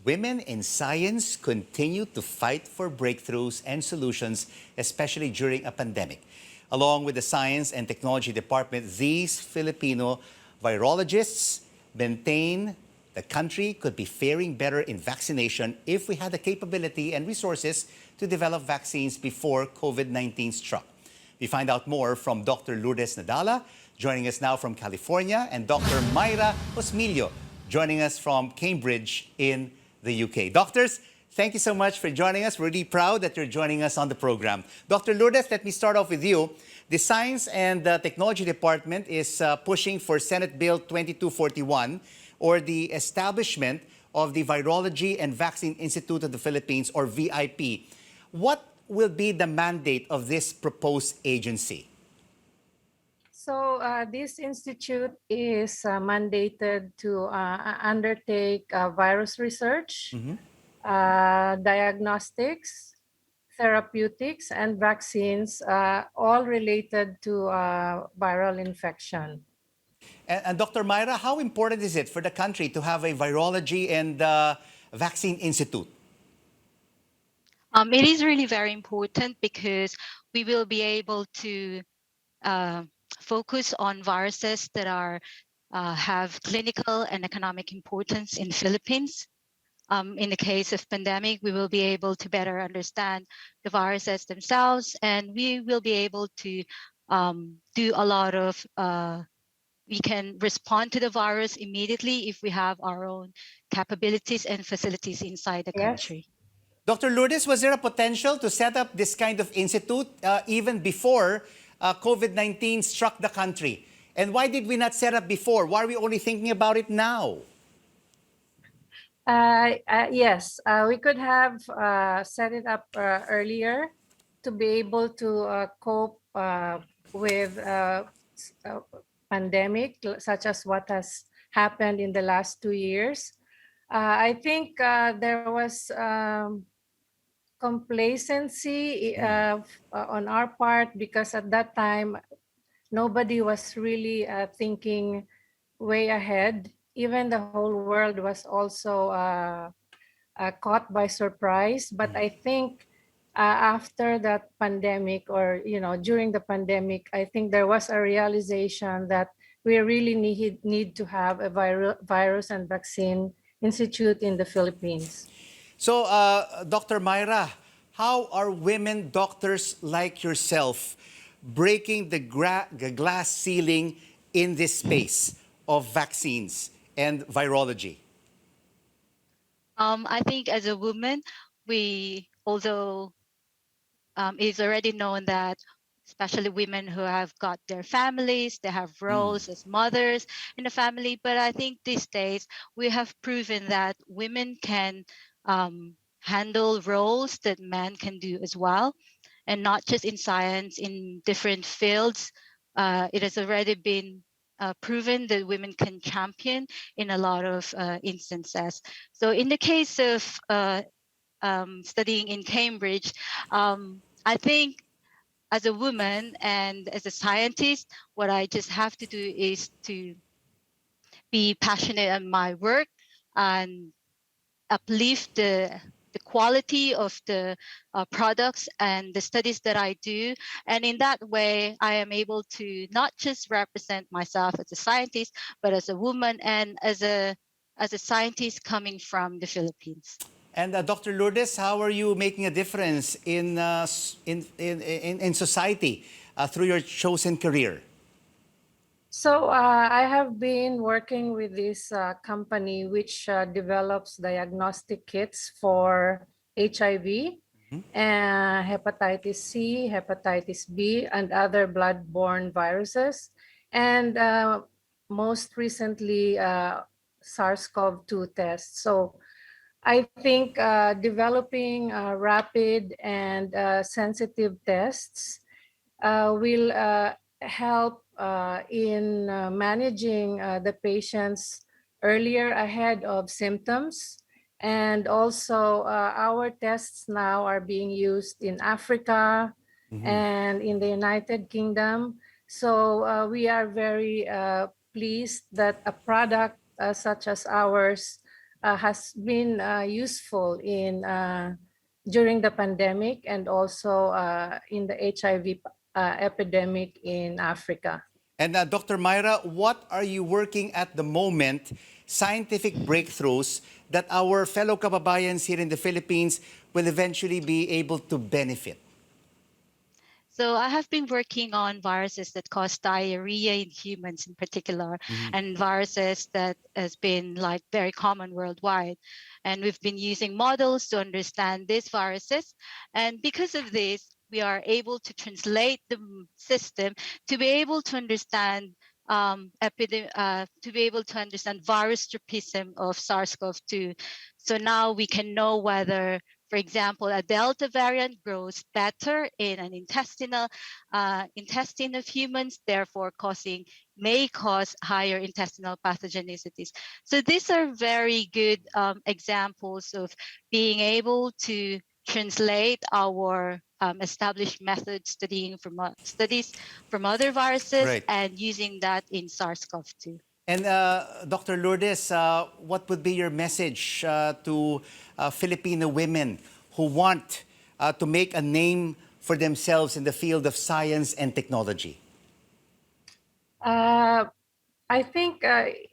Women in science continue to fight for breakthroughs and solutions, especially during a pandemic. Along with the Science and Technology Department, these Filipino virologists maintain the country could be faring better in vaccination if we had the capability and resources to develop vaccines before COVID-19 struck. We find out more from Dr. Lourdes Nadala, joining us now from California, and Dr. Myra Hosmillo, joining us from Cambridge in the UK. Doctors, thank you so much for joining us. We're really proud that you're joining us on the program. Dr. Lourdes, let me start off with you. The Science and Technology Department is pushing for Senate Bill 2241, or the establishment of the Virology and Vaccine Institute of the Philippines, or VIP. What will be the mandate of this proposed agency? So this institute is mandated to undertake virus research, diagnostics, therapeutics, and vaccines, all related to viral infection. And Dr. Myra, how important is it for the country to have a virology and vaccine institute? It is really very important because we will be able to focus on viruses that are have clinical and economic importance in the Philippines. In the case of pandemic, we will be able to better understand the viruses themselves, and we will be able to do a lot of we can respond to the virus immediately if we have our own capabilities and facilities inside the country. Dr. Lourdes, was there a potential to set up this kind of institute even before COVID-19 struck the country? And why did we not set up before? Why are we only thinking about it now? Yes, we could have set it up earlier to be able to cope with pandemic, such as what has happened in the last 2 years. I think there was complacency on our part, because at that time, nobody was really thinking way ahead. Even the whole world was also caught by surprise. But I think after that pandemic, or during the pandemic, I think there was a realization that we really need to have a virus and vaccine institute in the Philippines. So, Dr. Myra, how are women doctors like yourself breaking the glass ceiling in this space of vaccines and virology? I think as a woman, although it's already known that especially women who have got their families, they have roles as mothers in the family. But I think these days we have proven that women can handle roles that men can do as well, and not just in science, in different fields. It has already been proven that women can champion in a lot of instances. So in the case of studying in Cambridge, I think as a woman and as a scientist, what I just have to do is to be passionate on my work and uplift the quality of the products and the studies that I do. And in that way, I am able to not just represent myself as a scientist, but as a woman and as a scientist coming from the Philippines. And Dr. Lourdes, how are you making a difference in society through your chosen career? So I have been working with this company which develops diagnostic kits for HIV, hepatitis C, hepatitis B, and other blood-borne viruses. And most recently, SARS-CoV-2 tests. So I think developing rapid and sensitive tests will help in managing the patients earlier ahead of symptoms. And also our tests now are being used in Africa and in the United Kingdom. So we are very pleased that a product such as ours has been useful in during the pandemic and also in the HIV epidemic in Africa. And Dr. Myra, what are you working at the moment, scientific breakthroughs that our fellow kababayans here in the Philippines will eventually be able to benefit? So I have been working on viruses that cause diarrhea in humans in particular, and viruses that has been like very common worldwide. And we've been using models to understand these viruses. And because of this, we are able to translate the system to be able to understand to be able to understand virus tropism of SARS-CoV-2. So now we can know whether, for example, a Delta variant grows better in an intestine of humans, therefore may cause higher intestinal pathogenicities. So these are very good examples of being able to translate our established methods studies from other viruses Right. and using that in SARS-CoV-2. And Dr. Lourdes, what would be your message to Filipino women who want to make a name for themselves in the field of science and technology? Uh, I think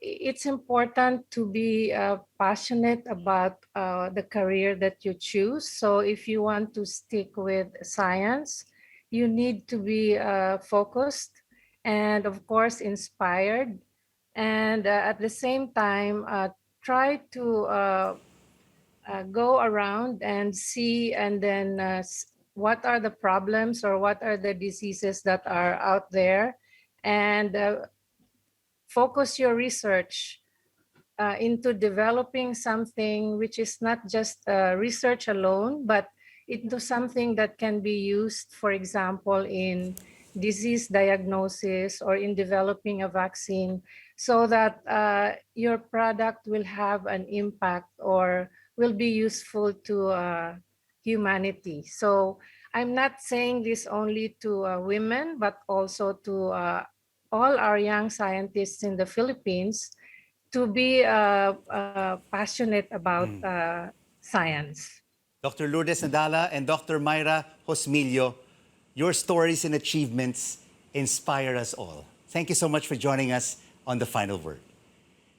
it's important to be passionate about the career that you choose. So if you want to stick with science, you need to be focused and, of course, inspired. And at the same time, try to go around and see and then what are the problems or what are the diseases that are out there, and focus your research into developing something which is not just research alone, but into something that can be used, for example, in disease diagnosis or in developing a vaccine, so that your product will have an impact or will be useful to humanity. So I'm not saying this only to women, but also to all our young scientists in the Philippines to be passionate about science. Dr. Lourdes Nadala and Dr. Myra Hosmillo, your stories and achievements inspire us all. Thank you so much for joining us on The Final Word.